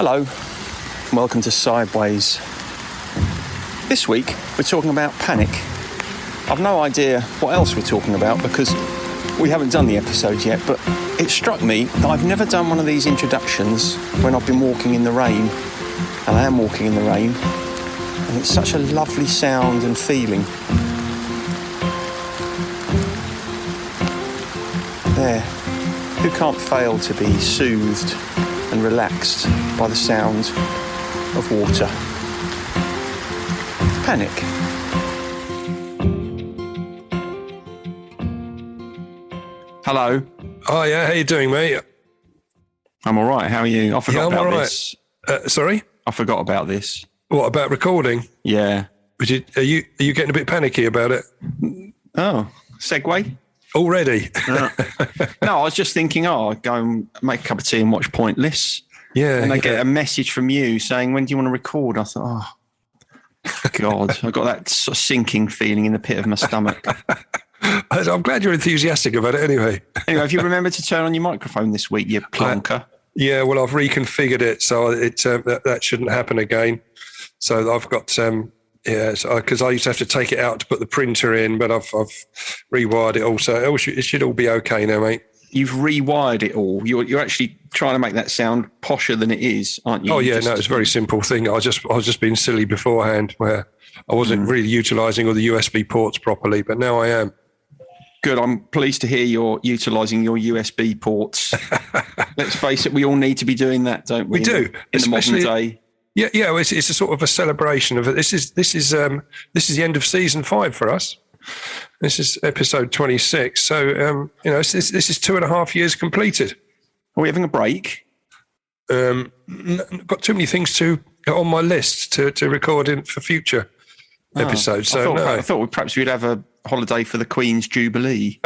Hello, welcome to Sideways. This week we're talking about panic. I've no idea what else we're talking about because we haven't done the episode yet, but it struck me that I've never done one of these introductions when I've been walking in the rain, and I am walking in the rain, and it's such a lovely sound and feeling. There, who can't fail to be soothed and relaxed by the sound of water? Panic. Hello. Oh yeah, how you doing, mate? I'm all right. How are you? I forgot about this. Sorry? I forgot about this. What about recording? Yeah. Are you getting a bit panicky about it? Oh, segue? Already? No, I was just thinking, I'd go and make a cup of tea and watch Pointless. Yeah. And I get a message from you saying, when do you want to record? I thought, God, I got that sort of sinking feeling in the pit of my stomach. I'm glad you're enthusiastic about it anyway. Anyway, have you remembered to turn on your microphone this week, you plonker? Yeah, well, I've reconfigured it, so that shouldn't happen again. So I've got, because I used to have to take it out to put the printer in, but I've rewired it all, so it should all be okay now, mate. You've rewired it all. You're actually trying to make that sound posher than it is, aren't you? Oh yeah, no, it's a very simple thing. I was just being silly beforehand, where I wasn't really utilising all the USB ports properly, but now I am. Good. I'm pleased to hear you're utilising your USB ports. Let's face it, we all need to be doing that, don't we? We do, in the modern day. Yeah. It's a sort of a celebration of it. This is the end of season 5 for us. This is episode 26. So this is 2.5 years completed. Are we having a break? Got too many things on my list to record in for future episodes. So I thought perhaps we'd have a holiday for the Queen's Jubilee.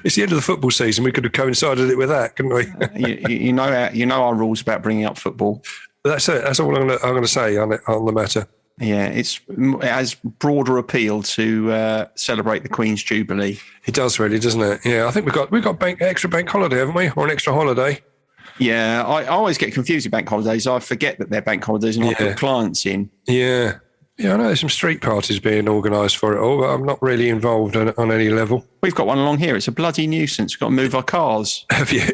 It's the end of the football season. We could have coincided it with that, couldn't we? you know our rules about bringing up football. That's it. That's all I'm going to say on the matter. Yeah, it has broader appeal to celebrate the Queen's Jubilee. It does really, doesn't it? Yeah, I think we've got extra bank holiday, haven't we, or an extra holiday? Yeah, I always get confused with bank holidays. I forget that they're bank holidays and I put clients in. Yeah. Yeah, I know there's some street parties being organised for it all, but I'm not really involved on any level. We've got one along here. It's a bloody nuisance. We've got to move our cars. Have you?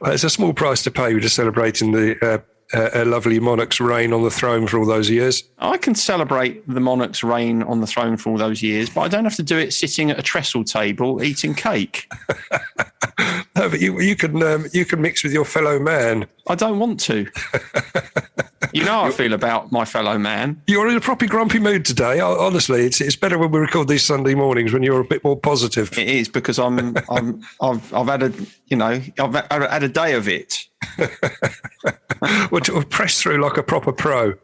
Well, it's a small price to pay. We're just celebrating the a lovely monarch's reign on the throne for all those years. I can celebrate the monarch's reign on the throne for all those years, but I don't have to do it sitting at a trestle table eating cake. No, but you can mix with your fellow man. I don't want to. You know how I feel about my fellow man. You're in a proper grumpy mood today. Honestly, it's better when we record these Sunday mornings when you're a bit more positive. It is because I've had a day of it. We'll press through like a proper pro.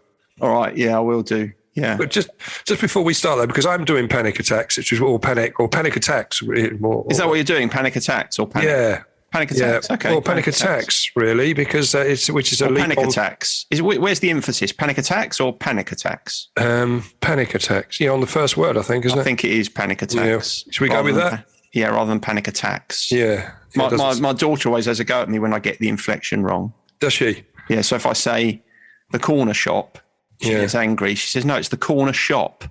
All right, yeah, I will do. Yeah, but just before we start though, because I'm doing panic attacks, which is panic attacks. Is that what you're doing? Panic attacks or panic? Yeah. Panic attacks, okay. Well, panic attacks, really, because which is a leap panic attacks. Where's the emphasis? Panic attacks or panic attacks? Panic attacks. Yeah, on the first word, I think, isn't it? I think it is panic attacks. Yeah. Should we go with that? Yeah, rather than panic attacks. Yeah. My daughter always has a go at me when I get the inflection wrong. Does she? Yeah, so if I say the corner shop, she gets angry. She says, no, it's the corner shop.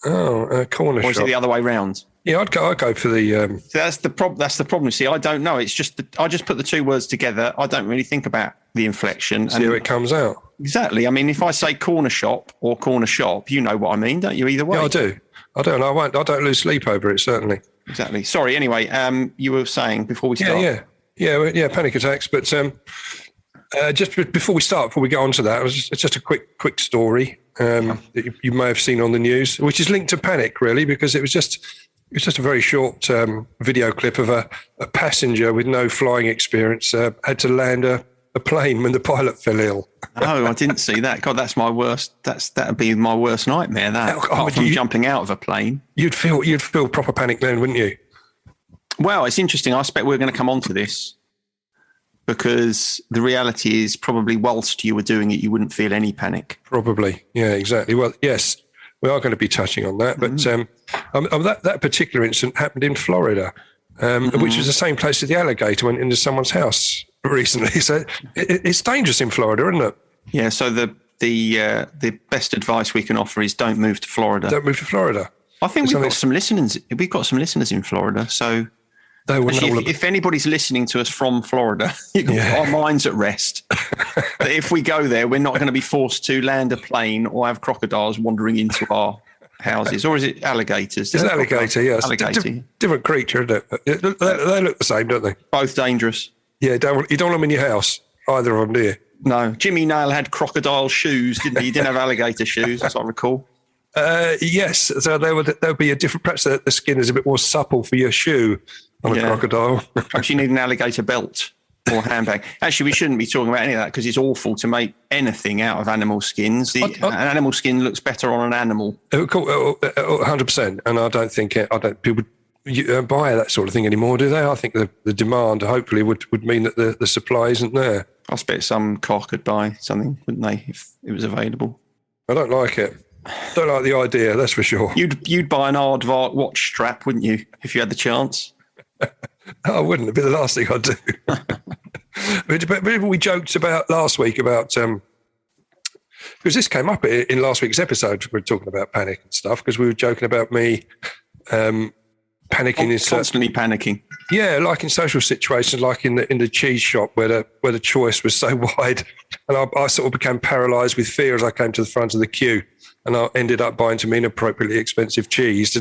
Oh, corner shop. Or is it the other way round? Yeah, I'd go for the. So that's the problem. See, I don't know. It's just I just put the two words together. I don't really think about the inflection. See how it comes out. Exactly. I mean, if I say corner shop or corner shop, you know what I mean, don't you? Either way. Yeah, I do. I don't. I won't. I don't lose sleep over it. Certainly. Exactly. Sorry. Anyway, you were saying before we start. Yeah. Panic attacks, but just before we start, before we go on to that, it's just a quick story that you may have seen on the news, which is linked to panic, really, because it was just a very short video clip of a passenger with no flying experience had to land a plane when the pilot fell ill. Oh, I didn't see that. God, that's my worst. That'd be my worst nightmare. Apart from jumping out of a plane, you'd feel proper panic then, wouldn't you? Well, it's interesting. I expect we're going to come on to this because the reality is probably whilst you were doing it, you wouldn't feel any panic. Probably, yeah, exactly. Well, yes, we are going to be touching on that, but that particular incident happened in Florida, which was the same place as the alligator went into someone's house recently. So it's dangerous in Florida, isn't it? Yeah. So the best advice we can offer is don't move to Florida. Don't move to Florida. I think we've got some listeners. We've got some listeners in Florida. So if anybody's listening to us from Florida, our minds at rest. That if we go there, we're not going to be forced to land a plane or have crocodiles wandering into our houses. Or is it alligators? It's an alligator, yes. Alligator. Different creature, isn't it? They look the same, don't they? Both dangerous. Yeah, you don't want them in your house, either of them, do you? No. Jimmy Nail had crocodile shoes, didn't he? He didn't have alligator shoes, as I recall. Yes, so there would be a different. Perhaps the skin is a bit more supple for your shoe on a crocodile. Perhaps you need an alligator belt or handbag. Actually, we shouldn't be talking about any of that because it's awful to make anything out of animal skins. An animal skin looks better on an animal. 100%, and I don't think people buy that sort of thing anymore, do they? I think the demand hopefully would mean that the supply isn't there. I expect some cock could buy something, wouldn't they, if it was available? I don't like it. Don't like the idea, that's for sure. You'd buy an aardvark watch strap, wouldn't you, if you had the chance? I wouldn't. It'd be the last thing I'd do. But we joked about last week about because this came up in last week's episode. We were talking about panic and stuff because we were joking about me panicking, constantly panicking. Yeah, like in social situations, like in the cheese shop where the choice was so wide, and I sort of became paralysed with fear as I came to the front of the queue, and I ended up buying some inappropriately expensive cheese.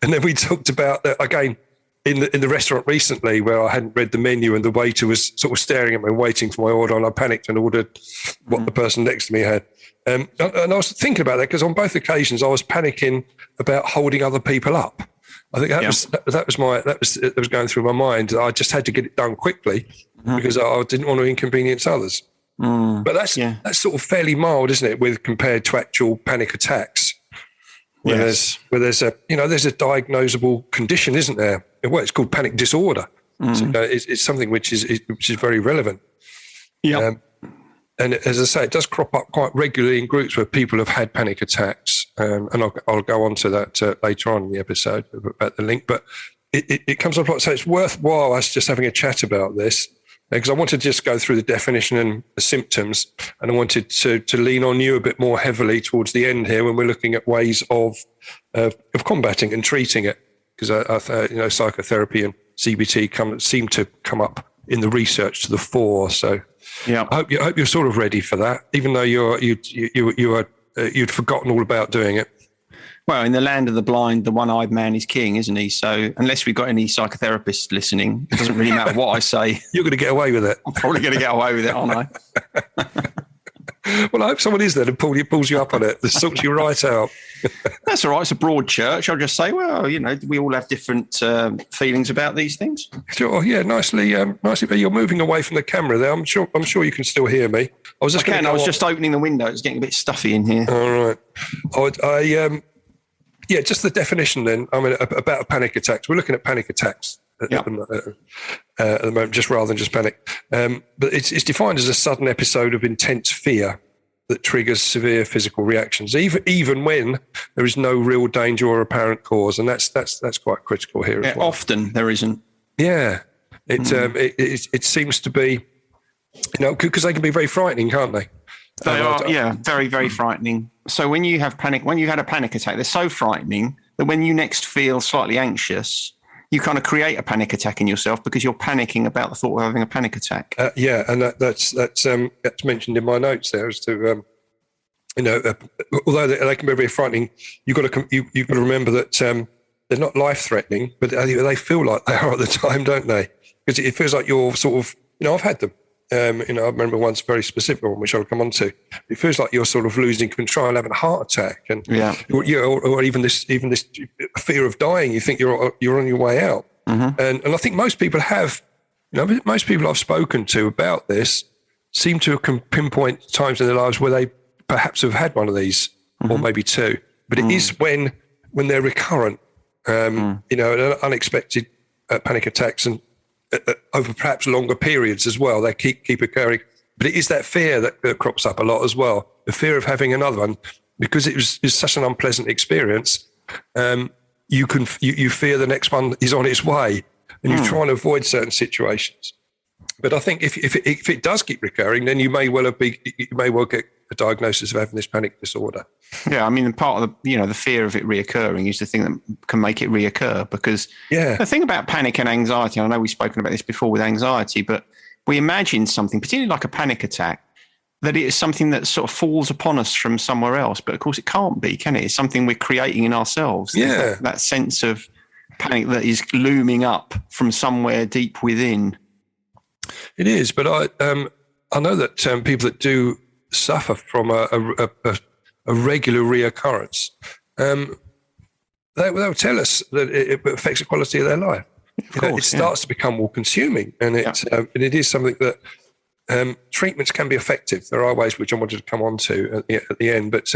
And then we talked about that again in the restaurant recently, where I hadn't read the menu and the waiter was sort of staring at me, waiting for my order, and I panicked and ordered what the person next to me had. And I was thinking about that because on both occasions I was panicking about holding other people up. I think that was going through my mind. I just had to get it done quickly because I didn't want to inconvenience others. But that's sort of fairly mild, isn't it, with compared to actual panic attacks, where there's a diagnosable condition, isn't there? Well, it's called panic disorder. So it's something which is very relevant. Yeah. And as I say, it does crop up quite regularly in groups where people have had panic attacks. And I'll go on to that later on in the episode about the link. But it comes up a lot. So it's worthwhile us just having a chat about this, because I wanted to just go through the definition and the symptoms. And I wanted to lean on you a bit more heavily towards the end here when we're looking at ways of combating and treating it. Because psychotherapy and CBT seem to come up in the research to the fore. So I hope you're sort of ready for that, even though you'd forgotten all about doing it. Well, in the land of the blind, the one-eyed man is king, isn't he? So unless we've got any psychotherapists listening, it doesn't really matter what I say. You're going to get away with it. I'm probably going to get away with it, aren't I? Well, I hope someone is there and pulls you up on it. That sorts you right out. That's all right. It's a broad church. I'll just say, well, we all have different feelings about these things. Sure. Yeah. Nicely. But you're moving away from the camera there. I'm sure you can still hear me. I was just opening the window. It's getting a bit stuffy in here. All right. Just the definition then. I mean, about panic attacks. We're looking at panic attacks at the moment, just rather than just panic. But it's defined as a sudden episode of intense fear that triggers severe physical reactions, even when there is no real danger or apparent cause, and that's quite critical here as well. Often there isn't. Yeah, it seems to be, because they can be very frightening, can't they? They are, very, very frightening. So when you had a panic attack, they're so frightening that when you next feel slightly anxious, you kind of create a panic attack in yourself because you're panicking about the thought of having a panic attack. And that's mentioned in my notes there as to, although they can be very frightening, you've got to remember that they're not life-threatening, but they feel like they are at the time, don't they? Because it feels like you're sort of, I've had them. I remember once very specific one, which I'll come on to. It feels like you're sort of losing control, having a heart attack, and or even this fear of dying. You think you're on your way out, and I think most people have. Most people I've spoken to about this seem to pinpoint times in their lives where they perhaps have had one of these, or maybe two. But it is when they're recurrent, unexpected panic attacks and. Over perhaps longer periods as well, they keep occurring. But it is that fear that crops up a lot as well. The fear of having another one, because it's such an unpleasant experience. You fear the next one is on its way, and you try and avoid certain situations. But I think if it does keep recurring, then you may well get a diagnosis of having this panic disorder. Yeah, I mean, part of the fear of it reoccurring is the thing that can make it reoccur. Because the thing about panic and anxiety, I know we've spoken about this before with anxiety, but we imagine something, particularly like a panic attack, that it is something that sort of falls upon us from somewhere else. But of course, it can't be, can it? It's something we're creating in ourselves. Yeah, that sense of panic that is looming up from somewhere deep within. It is, but I know that people that do suffer from a regular reoccurrence, they'll tell us that it affects the quality of their life. It starts to become more consuming, and it is something that treatments can be effective. There are ways which I wanted to come on to at the end, but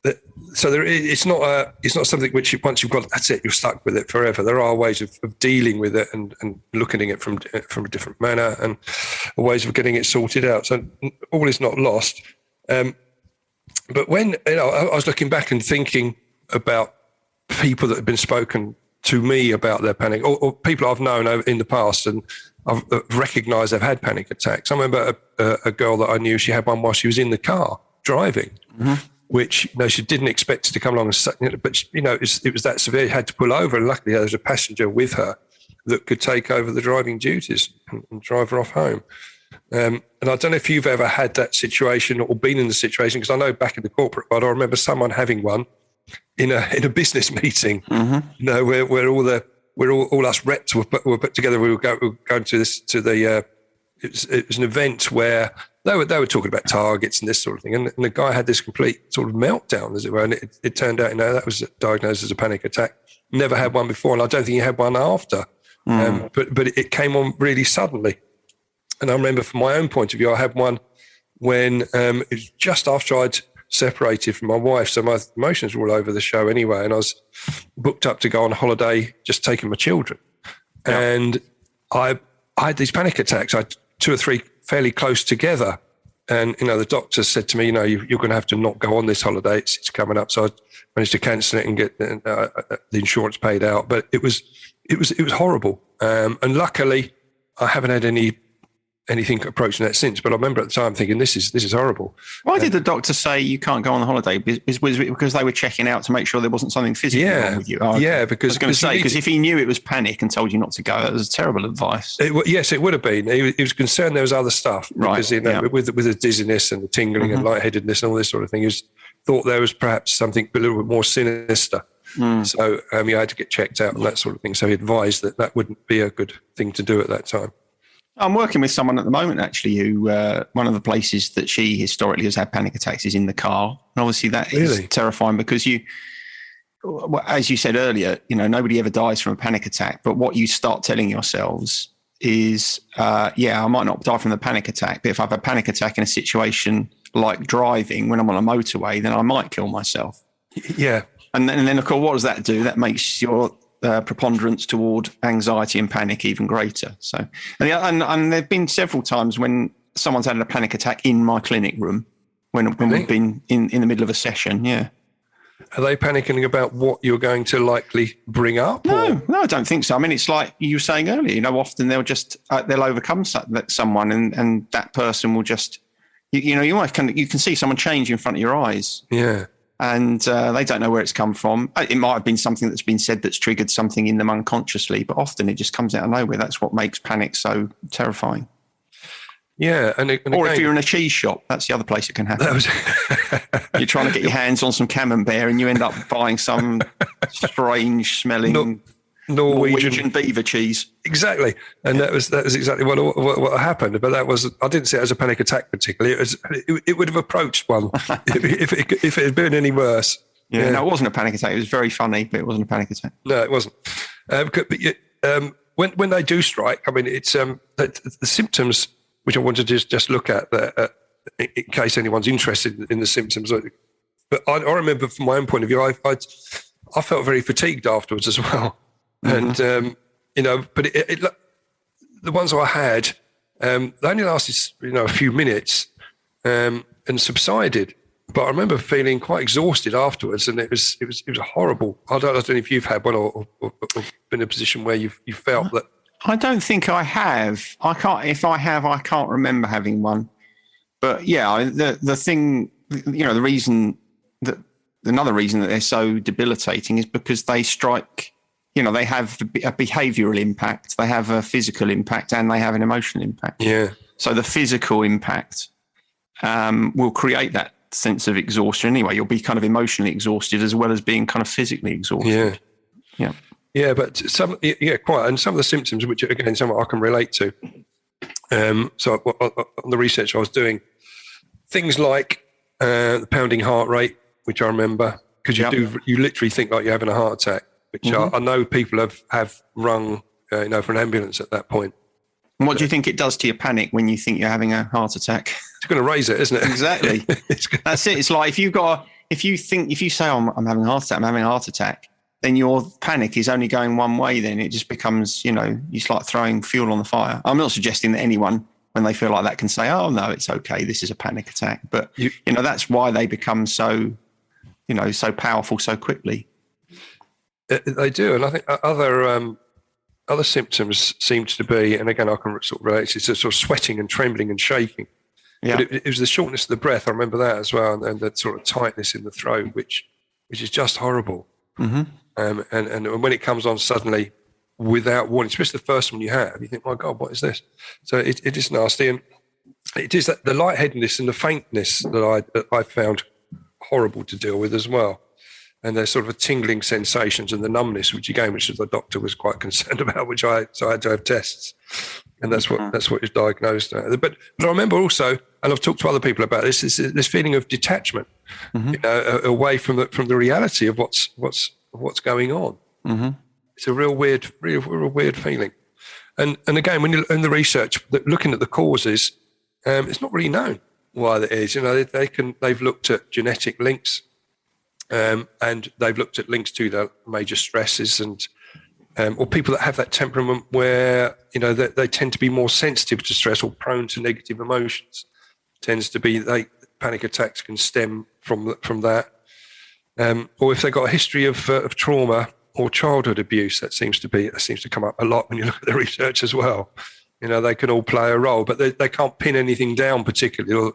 it's not something which once you've got, that's it, you're stuck with it forever. There are ways of dealing with it and looking at it from a different manner, and ways of getting it sorted out. So all is not lost. But when I was looking back and thinking about people that have been spoken to me about their panic, or people I've known in the past, and I've recognised they've had panic attacks. I remember a girl that I knew, she had one while she was in the car driving. Mm-hmm. Which she didn't expect to come along, but it was that severe. She had to pull over, and luckily there was a passenger with her that could take over the driving duties and drive her off home. And I don't know if you've ever had that situation or been in the situation, because I know back in the corporate world, I remember someone having one in a business meeting. Mm-hmm. Where all us reps were put together. We were going to the. It was an event where they were talking about targets and this sort of thing, and the guy had this complete sort of meltdown, as it were, and it turned out that was diagnosed as a panic attack. Never had one before, and I don't think he had one after. But it came on really suddenly. And I remember from my own point of view, I had one when it was just after I'd separated from my wife, so my emotions were all over the show anyway, and I was booked up to go on holiday, just taking my children, and I had these panic attacks. I had 2 or 3 fairly close together. And, the doctor said to me, you're going to have to not go on this holiday. It's coming up. So I managed to cancel it and get the insurance paid out. But it was horrible. And luckily, I haven't had anything approaching that since. But I remember at the time thinking, this is horrible. Why did the doctor say you can't go on the holiday? Was it because they were checking out to make sure there wasn't something physically wrong with you? Because I was going to say, because if he knew it was panic and told you not to go, that was terrible advice. Yes, it would have been. He was concerned there was other stuff. Because, with the dizziness and the tingling and lightheadedness and all this sort of thing, he thought there was perhaps something a little bit more sinister. So he had to get checked out and that sort of thing. So he advised that wouldn't be a good thing to do at that time. I'm working with someone at the moment, actually, who one of the places that she historically has had panic attacks is in the car. And obviously that is terrifying because as you said earlier, nobody ever dies from a panic attack. But what you start telling yourselves is, I might not die from the panic attack, but if I have a panic attack in a situation like driving when I'm on a motorway, then I might kill myself. Yeah. And then, of course, what does that do? That makes your preponderance toward anxiety and panic even greater. So, and there've been several times when someone's had a panic attack in my clinic room when we've been in the middle of a session. Yeah. Are they panicking about what you're going to likely bring up? No, I don't think so. I mean, it's like you were saying earlier. Often they'll just they'll overcome someone, and that person will just you can see someone change in front of your eyes. Yeah. And they don't know where it's come from. It might have been something that's been said that's triggered something in them unconsciously, but often it just comes out of nowhere. That's what makes panic so terrifying. Yeah. And or if you're in a cheese shop, that's the other place it can happen. You're trying to get your hands on some camembert and you end up buying some strange smelling Norwegian beaver cheese. Exactly. And that was exactly what happened. But I didn't see it as a panic attack particularly. It would have approached one if it had been any worse. Yeah, no, it wasn't a panic attack. It was very funny, but it wasn't a panic attack. No, it wasn't. But when they do strike, I mean, it's the symptoms, which I wanted to just look at in case anyone's interested in the symptoms. But I remember from my own point of view, I felt very fatigued afterwards as well. Mm-hmm. And, but the ones I had, they only lasted, a few minutes and subsided. But I remember feeling quite exhausted afterwards, and it was horrible. I don't know if you've had one or been in a position where you felt that. I don't think I have. I can't. If I have, I can't remember having one. But yeah, the thing, the reason that another reason that they're so debilitating is because they strike. They have a behavioural impact, they have a physical impact, and they have an emotional impact. Yeah. So the physical impact will create that sense of exhaustion anyway. You'll be kind of emotionally exhausted as well as being kind of physically exhausted. Yeah. Yeah, but quite. And some of the symptoms, which again, some I can relate to. So on the research I was doing, things like the pounding heart rate, which I remember, because you literally think like you're having a heart attack, which I know people have rung, for an ambulance at that point. And what do you think it does to your panic when you think you're having a heart attack? It's going to raise it, isn't it? Exactly. That's it. It's like if you say, oh, I'm having a heart attack, then your panic is only going one way. Then it just becomes, you start throwing fuel on the fire. I'm not suggesting that anyone, when they feel like that, can say, oh, no, it's okay, this is a panic attack. But, that's why they become so, so powerful so quickly. They do. And I think other symptoms seem to be, and again, I can sort of relate to sort of sweating and trembling and shaking. Yeah. But it was the shortness of the breath. I remember that as well. And that sort of tightness in the throat, which is just horrible. Mm-hmm. And when it comes on suddenly without warning, especially the first one you have, you think, my God, what is this? So it is nasty. And it is that the lightheadedness and the faintness that I found horrible to deal with as well. And there's sort of a tingling sensations and the numbness, which the doctor was quite concerned about, so I had to have tests. And that's what was diagnosed. But I remember also, and I've talked to other people about this, is this feeling of detachment, away from the reality of what's going on. Mm-hmm. It's a real weird feeling. And again, when you're in the research, looking at the causes, it's not really known why that is. They've looked at genetic links, and they've looked at links to the major stresses and. Or people that have that temperament where, they tend to be more sensitive to stress or prone to negative emotions. Tends to be panic attacks can stem from that. Or if they've got a history of trauma or childhood abuse, that seems to come up a lot when you look at the research as well. They can all play a role, but they can't pin anything down particularly, or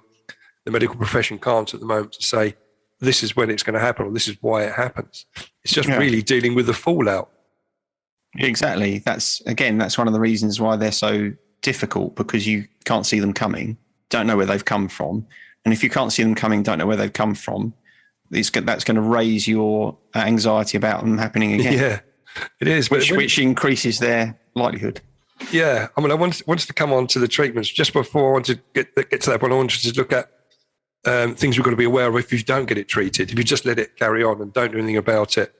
the medical profession can't at the moment to say, this is when it's going to happen, or this is why it happens. It's just really dealing with the fallout. Exactly. That's one of the reasons why they're so difficult, because you can't see them coming, don't know where they've come from. And if you can't see them coming, don't know where they've come from, that's going to raise your anxiety about them happening again. Yeah, it is. Which increases their likelihood. Yeah. I mean, I wanted to come on to the treatments. Just before I wanted to get to that point, I wanted to look at things we've got to be aware of if you don't get it treated, if you just let it carry on and don't do anything about it.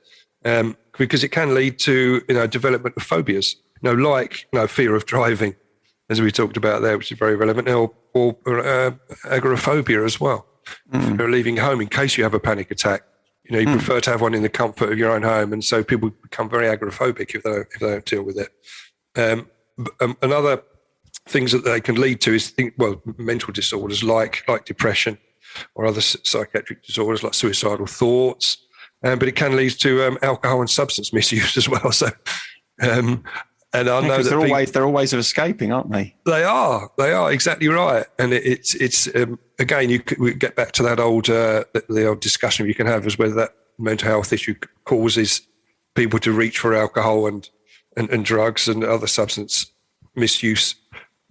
Because it can lead to development of phobias, like fear of driving, as we talked about there, which is very relevant, or agoraphobia as well. If you're leaving home in case you have a panic attack, you prefer to have one in the comfort of your own home, and so people become very agoraphobic if they don't deal with it. Another things that they can lead to is mental disorders like depression, or other psychiatric disorders like suicidal thoughts. But it can lead to alcohol and substance misuse as well. So, and I know that they're always of escaping, aren't they? They are exactly right. And it's again, we get back to that the old discussion you can have is whether that mental health issue causes people to reach for alcohol and drugs and other substance misuse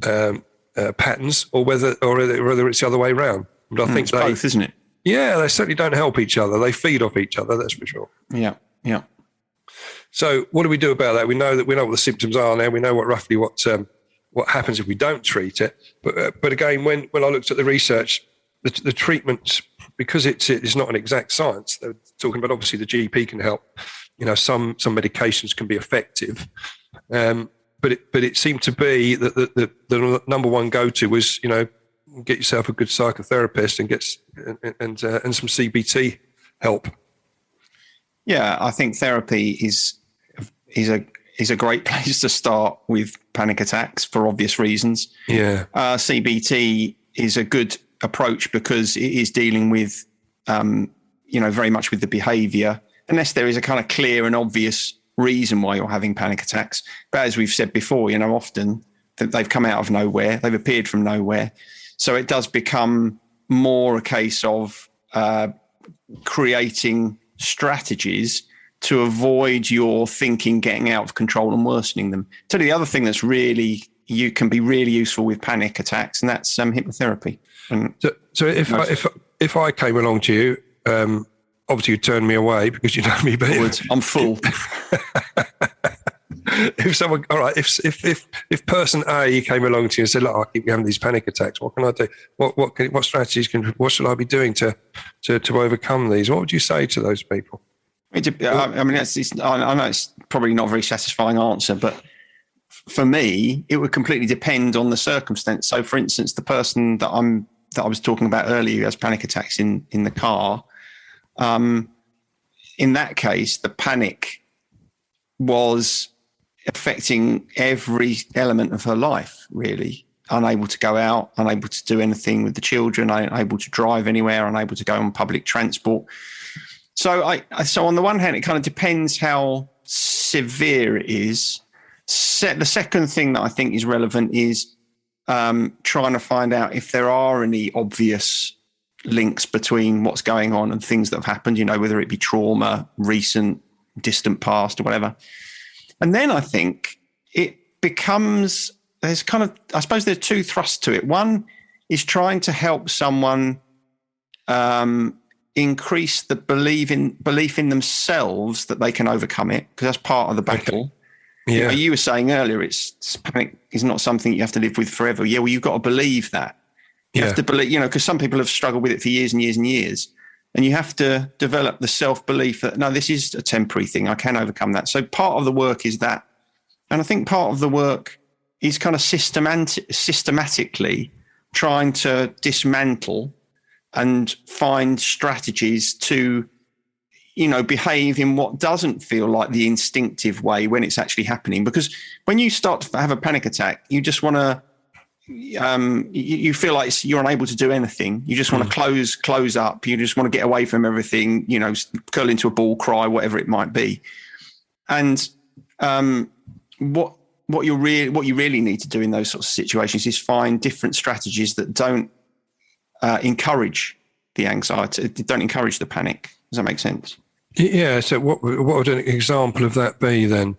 patterns, or whether it's the other way around. But I think it's both, isn't it? Yeah, they certainly don't help each other. They feed off each other, that's for sure. Yeah. So what do we do about that? We know what the symptoms are now. We know what happens if we don't treat it. But again, when I looked at the research, the treatment, because it's not an exact science, they're talking about obviously the GP can help. Some medications can be effective. But it seemed to be that the number one go-to was, get yourself a good psychotherapist and some CBT help. Yeah, I think therapy is a great place to start with panic attacks for obvious reasons. Yeah, CBT is a good approach because it is dealing with, very much with the behaviour, unless there is a kind of clear and obvious reason why you're having panic attacks. But as we've said before, often that they've come out of nowhere, they've appeared from nowhere. So it does become more a case of creating strategies to avoid your thinking getting out of control and worsening them. So the other thing that's you can be really useful with panic attacks, and that's hypnotherapy. And so if I came along to you, obviously you'd turn me away because you know me better. I'm full. If someone, all right, if person A came along to you and said, "Look, I keep having these panic attacks. What can I do? What strategies what should I be doing to overcome these?" What would you say to those people? I know it's probably not a very satisfying answer, but for me, it would completely depend on the circumstance. So, for instance, the person that I was talking about earlier who has panic attacks in the car, in that case, the panic was affecting every element of her life, really. Unable to go out, unable to do anything with the children, unable to drive anywhere, unable to go on public transport. So on the one hand, it kind of depends how severe it is. The second thing that I think is relevant is trying to find out if there are any obvious links between what's going on and things that have happened, whether it be trauma, recent, distant past or whatever. And then I think it becomes, there's two thrusts to it. One is trying to help someone increase the belief in themselves that they can overcome it, because that's part of the battle. Okay. Yeah. You were saying earlier, panic is not something you have to live with forever. Yeah, well, you've got to believe that. You have to believe, because some people have struggled with it for years and years and years. And you have to develop the self-belief that, no, this is a temporary thing. I can overcome that. So part of the work is that. And I think part of the work is kind of systematically trying to dismantle and find strategies to, behave in what doesn't feel like the instinctive way when it's actually happening. Because when you start to have a panic attack, you just want to, you feel like you're unable to do anything. You just want to close up. You just want to get away from everything, curl into a ball, cry, whatever it might be. And what you really need to do in those sorts of situations is find different strategies that don't encourage the anxiety, don't encourage the panic. Does that make sense? Yeah. So what would an example of that be then?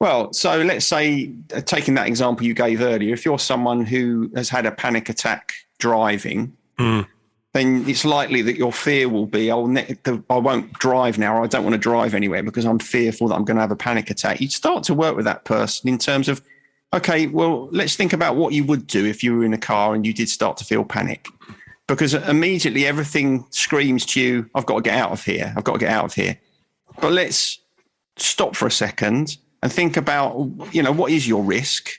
Well, so let's say, taking that example you gave earlier, if you're someone who has had a panic attack driving, then it's likely that your fear will be, I won't drive now, or I don't want to drive anywhere because I'm fearful that I'm going to have a panic attack. You'd start to work with that person in terms of, okay, well, let's think about what you would do if you were in a car and you did start to feel panic. Because immediately everything screams to you, I've got to get out of here. I've got to get out of here. But let's stop for a second and think about, what is your risk?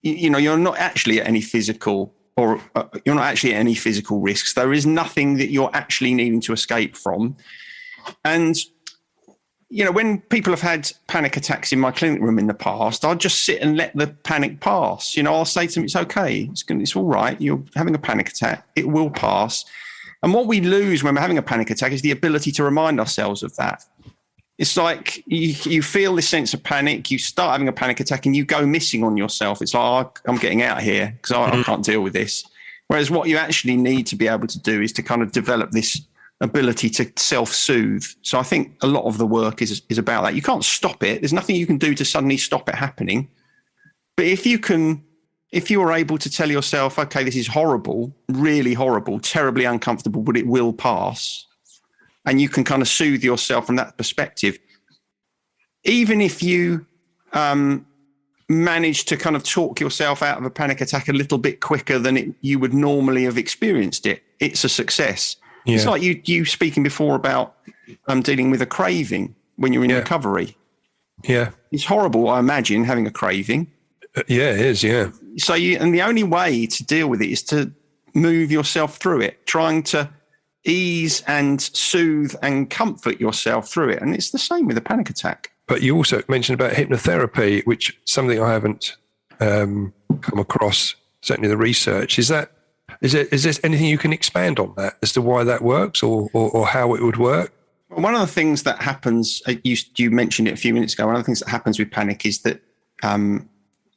You're not actually at any physical risks. There is nothing that you're actually needing to escape from. And, when people have had panic attacks in my clinic room in the past, I'll just sit and let the panic pass. I'll say to them, it's okay. It's all right. You're having a panic attack. It will pass. And what we lose when we're having a panic attack is the ability to remind ourselves of that. It's like you feel this sense of panic, you start having a panic attack and you go missing on yourself. It's like, I'm getting out of here because I can't deal with this. Whereas what you actually need to be able to do is to kind of develop this ability to self-soothe. So I think a lot of the work is about that. You can't stop it. There's nothing you can do to suddenly stop it happening. But if you are able to tell yourself, okay, this is horrible, really horrible, terribly uncomfortable, but it will pass. And you can kind of soothe yourself from that perspective. Even if you manage to kind of talk yourself out of a panic attack a little bit quicker than you would normally have experienced it, it's a success. Yeah. It's like you speaking before about dealing with a craving when you're in recovery. Yeah. It's horrible, I imagine, having a craving. Yeah, it is, yeah. So and the only way to deal with it is to move yourself through it, trying to ease and soothe and comfort yourself through it. And it's the same with a panic attack. But you also mentioned about hypnotherapy, which is something I haven't come across, certainly the research. Is there anything you can expand on that as to why that works or how it would work? One of the things that happens, you mentioned it a few minutes ago, one of the things that happens with panic is that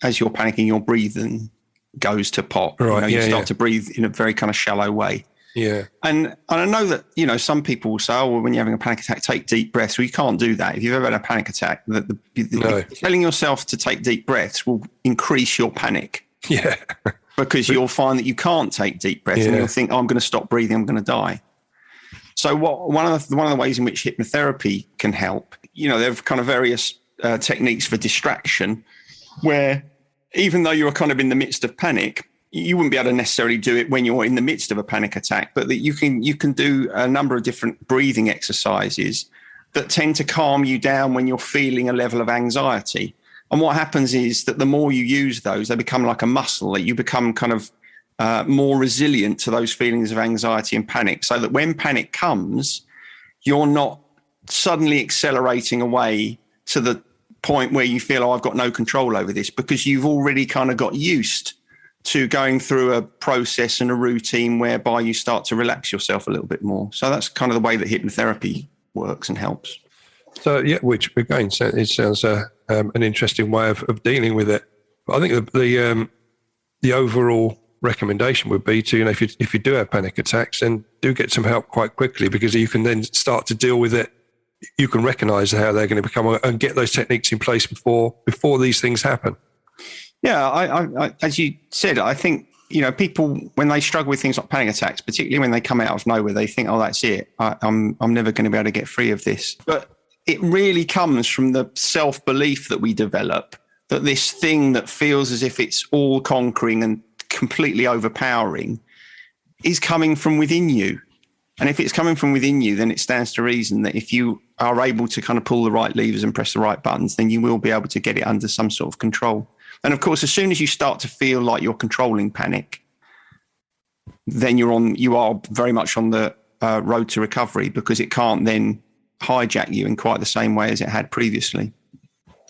as you're panicking, your breathing goes to pot. Right. You start to breathe in a very kind of shallow way. Yeah. And I know that, some people will say, oh, well, when you're having a panic attack, take deep breaths. Well, you can't do that. If you've ever had a panic attack, telling yourself to take deep breaths will increase your panic. Yeah. Because you'll find that you can't take deep breaths and you'll think, oh, I'm going to stop breathing, I'm going to die. So one of the ways in which hypnotherapy can help, there are kind of various techniques for distraction where even though you're kind of in the midst of panic, you wouldn't be able to necessarily do it when you're in the midst of a panic attack, but that you can do a number of different breathing exercises that tend to calm you down when you're feeling a level of anxiety. And what happens is that the more you use those, they become like a muscle, that you become kind of more resilient to those feelings of anxiety and panic, so that when panic comes, you're not suddenly accelerating away to the point where you feel, oh, I've got no control over this, because you've already kind of got used to going through a process and a routine whereby you start to relax yourself a little bit more. So that's kind of the way that hypnotherapy works and helps. So, which again, it sounds an interesting way of dealing with it. But I think the overall recommendation would be to, if you do have panic attacks, then do get some help quite quickly, because you can then start to deal with it. You can recognise how they're going to become and get those techniques in place before these things happen. Yeah, I as you said, I think, people, when they struggle with things like panic attacks, particularly when they come out of nowhere, they think, oh, that's it. I'm never going to be able to get free of this. But it really comes from the self-belief that we develop, that this thing that feels as if it's all conquering and completely overpowering is coming from within you. And if it's coming from within you, then it stands to reason that if you are able to kind of pull the right levers and press the right buttons, then you will be able to get it under some sort of control. And of course, as soon as you start to feel like you're controlling panic, then you are very much on the road to recovery, because it can't then hijack you in quite the same way as it had previously.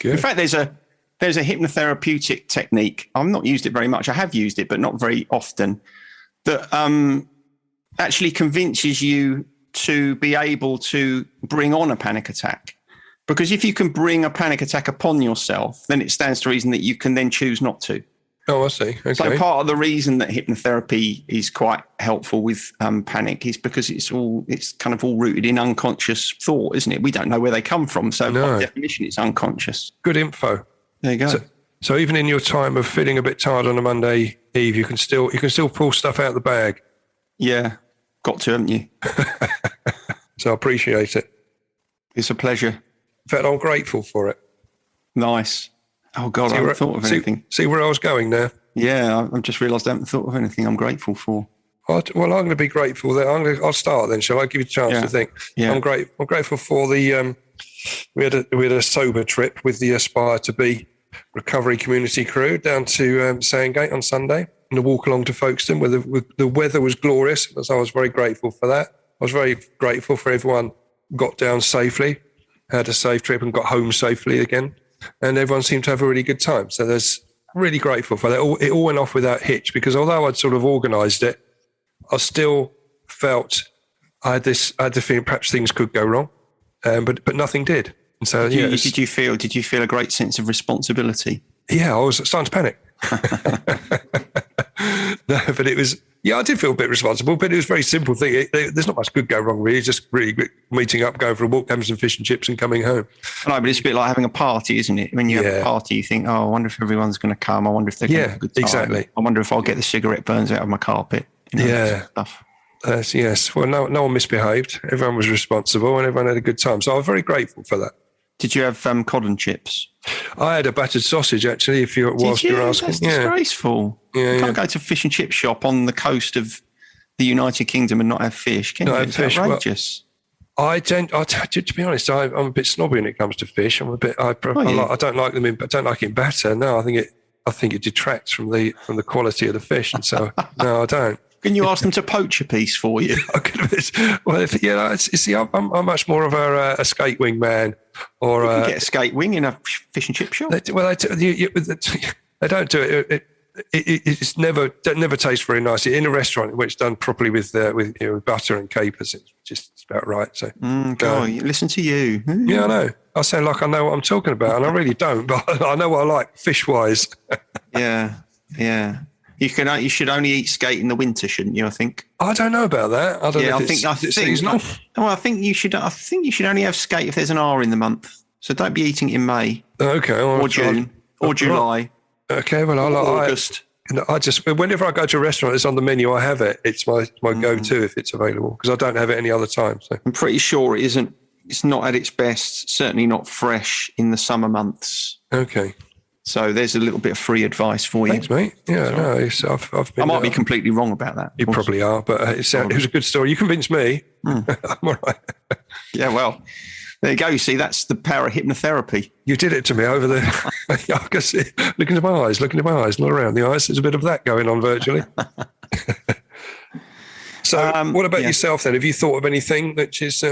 Good. In fact, there's a hypnotherapeutic technique. I've not used it very much. I have used it, but not very often, that actually convinces you to be able to bring on a panic attack. Because if you can bring a panic attack upon yourself, then it stands to reason that you can then choose not to. Oh, I see. Okay. So part of the reason that hypnotherapy is quite helpful with panic is because it's kind of all rooted in unconscious thought, isn't it? We don't know where they come from. So by definition, it's unconscious. Good info. There you go. So even in your time of feeling a bit tired on a Monday eve, you can still pull stuff out of the bag. Yeah, got to, haven't you? So I appreciate it. It's a pleasure. In fact, I'm grateful for it. Nice. Oh, God, I haven't thought of anything. See where I was going there? Yeah, I've just realised I haven't thought of anything I'm grateful for. Well, I'm going to be grateful that I'll start then, shall I? Give you a chance to think. Yeah. I'm grateful for the we had a sober trip with the Aspire to Be recovery community crew down to Sandgate on Sunday, and a walk along to Folkestone where the weather was glorious. So I was very grateful for that. I was very grateful for everyone got down safely, had a safe trip and got home safely again. And everyone seemed to have a really good time. So there's really grateful for that. It all went off without hitch, because although I'd sort of organised it, I still felt I had the feeling perhaps things could go wrong, but nothing did. And so did you feel a great sense of responsibility? Yeah, I was starting to panic. No, but it was. Yeah, I did feel a bit responsible, but it was a very simple thing. There's not much could go wrong, really. Just really meeting up, going for a walk, having some fish and chips and coming home. I know, but it's a bit like having a party, isn't it? When you have a party, you think, oh, I wonder if everyone's going to come. I wonder if they're going to have a good time. Exactly. I wonder if I'll get the cigarette burns out of my carpet. That sort of stuff. Yes. Well, no one misbehaved. Everyone was responsible and everyone had a good time. So I'm very grateful for that. Did you have cod and chips? I had a battered sausage, actually, whilst you're asking. That's disgraceful. You can't go to a fish and chip shop on the coast of the United Kingdom and not have fish, can you? It's outrageous. Well, to be honest, I'm a bit snobby when it comes to fish. I don't like them I don't like it in batter. No, I think it detracts from the quality of the fish, and so no, I don't. Can you ask them to poach a piece for you? Well, I'm much more of a skate wing man. Or you can get a skate wing in a fish and chip shop. They don't do it. it's never tastes very nice in a restaurant where it's done properly with butter and capers. It's just about right. So, listen to you. Yeah, I know. I sound like I know what I'm talking about, and I really don't. But I know what I like fish wise. Yeah. You should only eat skate in the winter, shouldn't you? I think. I don't know about that. I don't know if it's seasonal. Well, I think you should only have skate if there's an R in the month. So don't be eating it in May. Okay. Or June. Or July. Okay. Well, August. I just whenever I go to a restaurant that's on the menu, I have it. It's my go-to if it's available because I don't have it any other time. So I'm pretty sure it isn't. It's not at its best. Certainly not fresh in the summer months. Okay. So there's a little bit of free advice for you. Thanks, mate. Yeah, no, I've been. I might be completely wrong about that. You probably are, but it was a good story. You convinced me. I'm all right. Yeah, well, there you go. You see, that's the power of hypnotherapy. You did it to me over there. I can see. Look into my eyes, not around the eyes. There's a bit of that going on virtually. So what about yourself then? Have you thought of anything which is...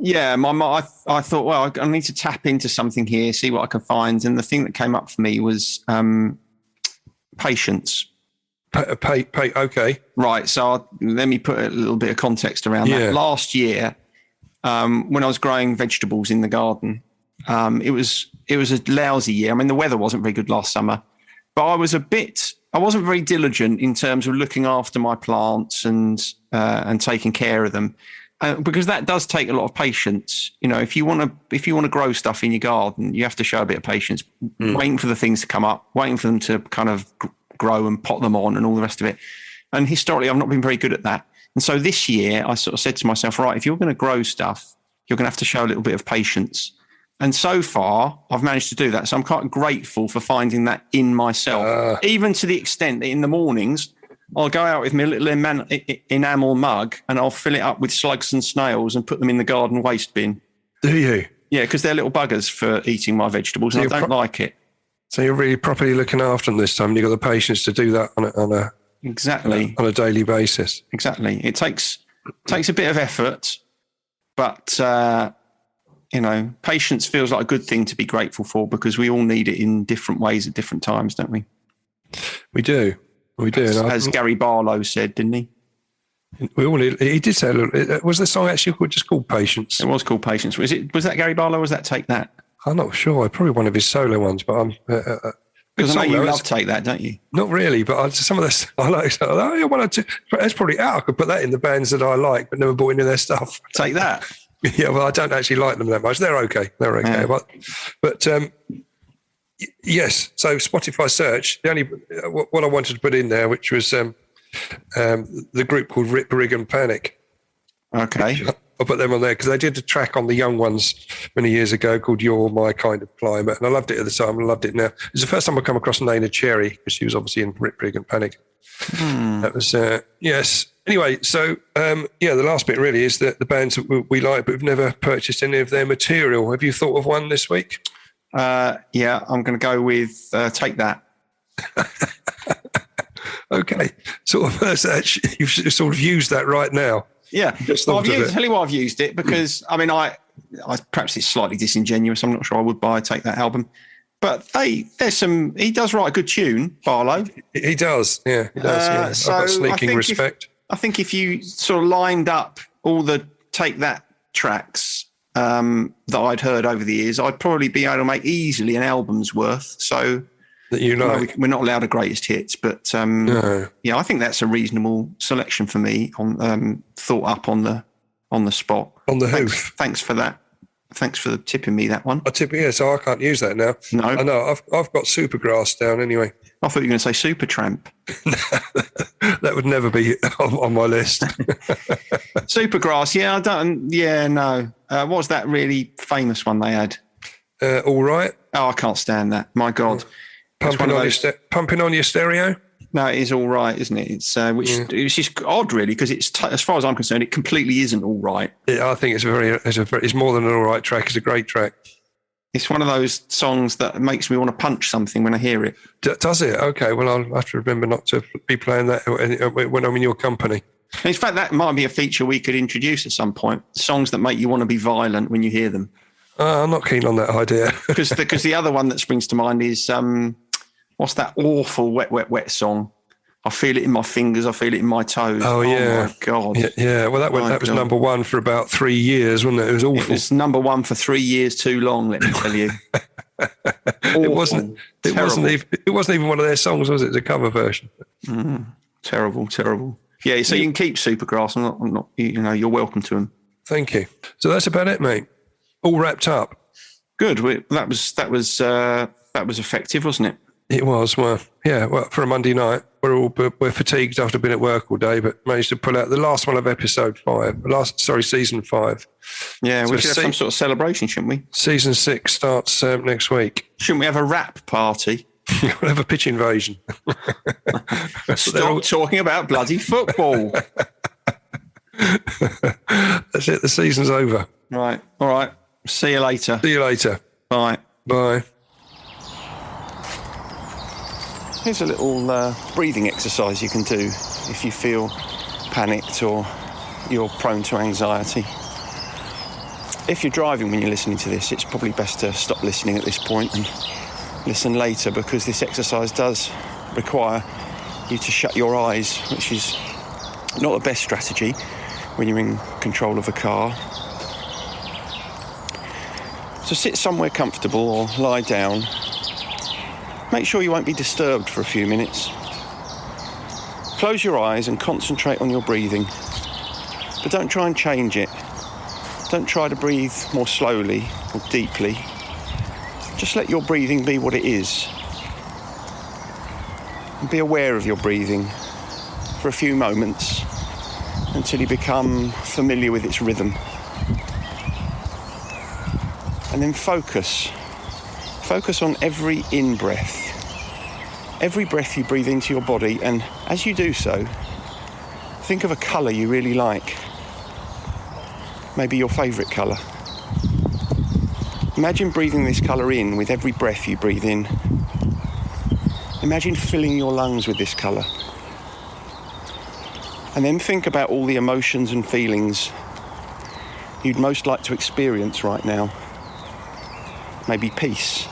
Yeah, I thought, well, I need to tap into something here, see what I can find. And the thing that came up for me was patience. Okay. Right. So let me put a little bit of context around that. Last year, when I was growing vegetables in the garden, it was a lousy year. I mean, the weather wasn't very good last summer, but I wasn't very diligent in terms of looking after my plants and taking care of them. Because that does take a lot of patience. You know, if you want to grow stuff in your garden, you have to show a bit of patience, waiting for the things to come up, waiting for them to kind of grow and pot them on and all the rest of it. And historically, I've not been very good at that. And so this year, I sort of said to myself, right, if you're going to grow stuff, you're going to have to show a little bit of patience. And so far, I've managed to do that. So I'm quite grateful for finding that in myself, even to the extent that in the mornings, I'll go out with my little enamel mug and I'll fill it up with slugs and snails and put them in the garden waste bin. Do you? Yeah, because they're little buggers for eating my vegetables and I don't like it. So you're really properly looking after them this time. You've got the patience to do that on a daily basis. Exactly. It takes a bit of effort, but patience feels like a good thing to be grateful for because we all need it in different ways at different times, don't we? We do. We do. As Gary Barlow said, didn't he? He did say, was the song actually called Patience? It was called Patience. Was that Gary Barlow or was that Take That? I'm not sure. Probably one of his solo ones, but I'm... Because I know you love Take That, don't you? Not really, but some of this I like. One or two. That's probably out. I could put that in the bands that I like, but never bought into their stuff. Take That? Yeah, well, I don't actually like them that much. They're okay. Yeah. But yes, so Spotify search, what I wanted to put in there, which was the group called Rip, Rig and Panic. Okay. I'll put them on there because they did a track on the Young Ones many years ago called You're My Kind of Climate. And I loved it at the time and I loved it now. It's the first time I come across Nana Cherry because she was obviously in Rip, Rig and Panic. That was, yes. Anyway, so, the last bit really is that the bands that we like but we've never purchased any of their material. Have you thought of one this week? Yeah, I'm going to go with Take That. Okay. Sort of, you've sort of used that right now. Yeah. Well, tell you why I've used it because, I mean, I perhaps it's slightly disingenuous. I'm not sure I would buy Take That album. But he does write a good tune, Barlow. He does, yeah. He does, yeah. So I've got sneaking respect. I think if you sort of lined up all the Take That tracks that I'd heard over the years, I'd probably be able to make easily an album's worth. So that we're not allowed a greatest hits, but no. Yeah, I think that's a reasonable selection for me. Thought up on the spot. On the hoof. Thanks for that. Thanks for tipping me that one. I tip you, so I can't use that now. No, I know. I've got Supergrass down anyway. I thought you were going to say Supertramp. That would never be on my list. Supergrass, yeah, I don't. Yeah, no. What was that really famous one they had? All Right. Oh, I can't stand that. My God. Pumping on your stereo. No, it is All Right, isn't it? It's just odd, really, because as far as I'm concerned, it completely isn't all right. I think it's more than an all right track. It's a great track. It's one of those songs that makes me want to punch something when I hear it. Does it? Okay. Well, I'll have to remember not to be playing that when I'm in your company. In fact, that might be a feature we could introduce at some point. Songs that make you want to be violent when you hear them. I'm not keen on that idea. Because the other one that springs to mind is What's that awful Wet, Wet, Wet song? I feel it in my fingers. I feel it in my toes. Oh yeah. My God. Yeah. Well, that was number one for about 3 years, wasn't it? It was awful. It was number one for 3 years too long, let me tell you. It wasn't even one of their songs, was it? It's a cover version. Terrible. Yeah, so you can keep Supergrass. I'm not, you're welcome to them. Thank you. So that's about it, mate. All wrapped up. Good. That was effective, wasn't it? It was. Well, yeah. Well, for a Monday night, we're fatigued after being at work all day, but managed to pull out the last one of season 5. Yeah, so we should have some sort of celebration, shouldn't we? Season 6 starts next week. Shouldn't we have a rap party? We'll have a pitch invasion. Stop talking about bloody football. That's it. The season's over. Right. All right. See you later. Bye. Bye. Here's a little breathing exercise you can do if you feel panicked or you're prone to anxiety. If you're driving when you're listening to this, it's probably best to stop listening at this point and listen later, because this exercise does require you to shut your eyes, which is not the best strategy when you're in control of a car. So sit somewhere comfortable or lie down. Make sure you won't be disturbed for a few minutes. Close your eyes and concentrate on your breathing, but don't try and change it. Don't try to breathe more slowly or deeply. Just let your breathing be what it is. And be aware of your breathing for a few moments until you become familiar with its rhythm. And then focus on every in-breath. Every breath you breathe into your body, and as you do so, think of a colour you really like. Maybe your favourite colour. Imagine breathing this colour in with every breath you breathe in. Imagine filling your lungs with this colour. And then think about all the emotions and feelings you'd most like to experience right now. Maybe peace,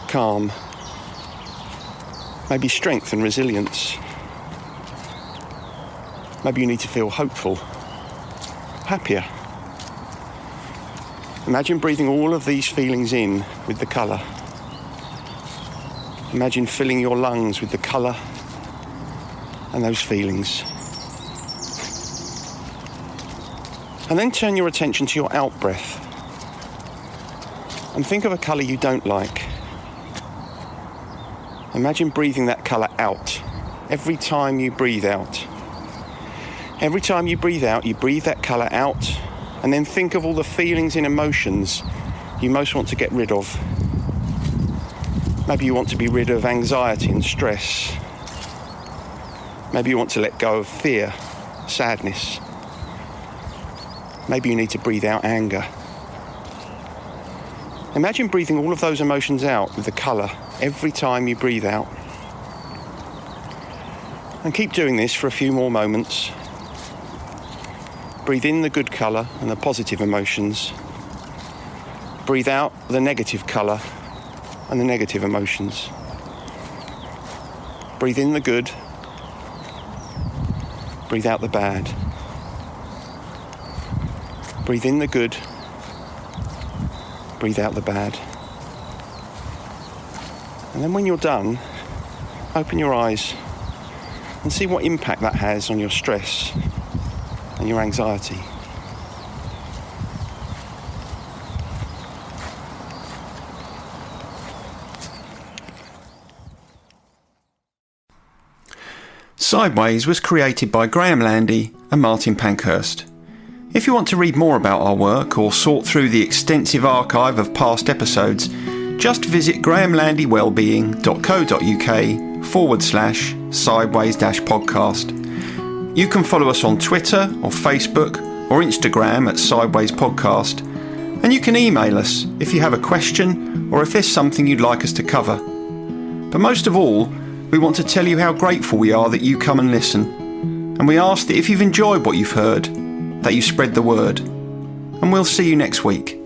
calm, maybe strength and resilience. Maybe you need to feel hopeful, happier. Imagine breathing all of these feelings in with the colour. Imagine filling your lungs with the colour and those feelings. And then turn your attention to your out-breath. And think of a colour you don't like. Imagine breathing that colour out every time you breathe out. Every time you breathe out, you breathe that colour out, and then think of all the feelings and emotions you most want to get rid of. Maybe you want to be rid of anxiety and stress. Maybe you want to let go of fear, sadness. Maybe you need to breathe out anger. Imagine breathing all of those emotions out with the colour every time you breathe out. And keep doing this for a few more moments. Breathe in the good colour and the positive emotions. Breathe out the negative colour and the negative emotions. Breathe in the good. Breathe out the bad. Breathe in the good. Breathe out the bad. And then when you're done, open your eyes and see what impact that has on your stress and your anxiety. Sideways was created by Graham Landy and Martin Pankhurst. If you want to read more about our work or sort through the extensive archive of past episodes, just visit grahamlandywellbeing.co.uk/sideways-podcast. You can follow us on Twitter or Facebook or Instagram at Sideways Podcast, and you can email us if you have a question or if there's something you'd like us to cover. But most of all, we want to tell you how grateful we are that you come and listen, and we ask that if you've enjoyed what you've heard, that you spread the word. And we'll see you next week.